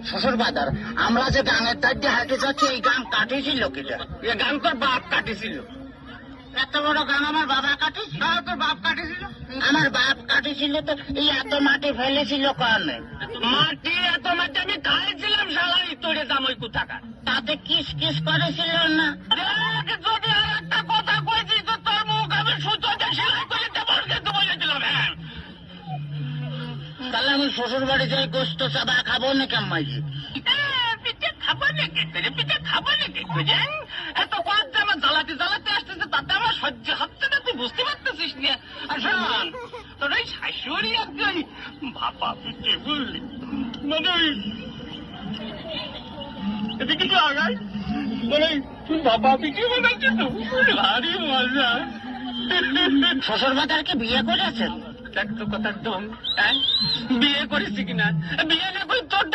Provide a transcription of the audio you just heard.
শ্বশুর বাজার আমরা যে গানের তার দিয়ে হাঁটে যাচ্ছি এই গান কাটিয়েছিল কিটা? এ গান তোর বাপ কাটিছিল। এত বড় গান আমার বাবা কাটিয়েছিল? তোর বাপ কাটিছিল? আমার বাপ কাটিয়েছিল তো এই এত মাটি ফেলেছিল কারণে। মাটি এত মাটি আমি খাইছিলাম শালাই তোরে জামাই কোথাকার। তাতে কিস কিস করেছিল না? দেখ, যদি আর একটা কথা কইছিস তো তোর মুখ আমি সুতো দিয়ে সেলাই করে দেবো কিন্তু বলে দিলাম। হ্যাঁ, তাহলে আমি শ্বশুর বাড়ি যাই গোস্ত চাবা খাবো না কেমাইজি? পিঠে খাবো নাকি তোরে? পিঠে খাবো নাকি তোরে? এত কয়েক যে আমার জ্বালাতে জ্বালাতে আসতেছে তাতে আমার সহ্য হচ্ছে না, তুই বুঝতে পারতেছিস না? আর শোন, তোর ওই শাশুড়ি আর তুই ভাপা পিঠে বুঝলি মানে এদিকে তো আগাই মানে তুই ভাপা পিঠে বানাচ্ছিস তো ভারী মজা। শ্বশুর বাজারকে বিয়ে করেছেন? দেখ তো কথার দম, হ্যাঁ বিয়ে করেছি কিনা? বিয়ে না করে তোর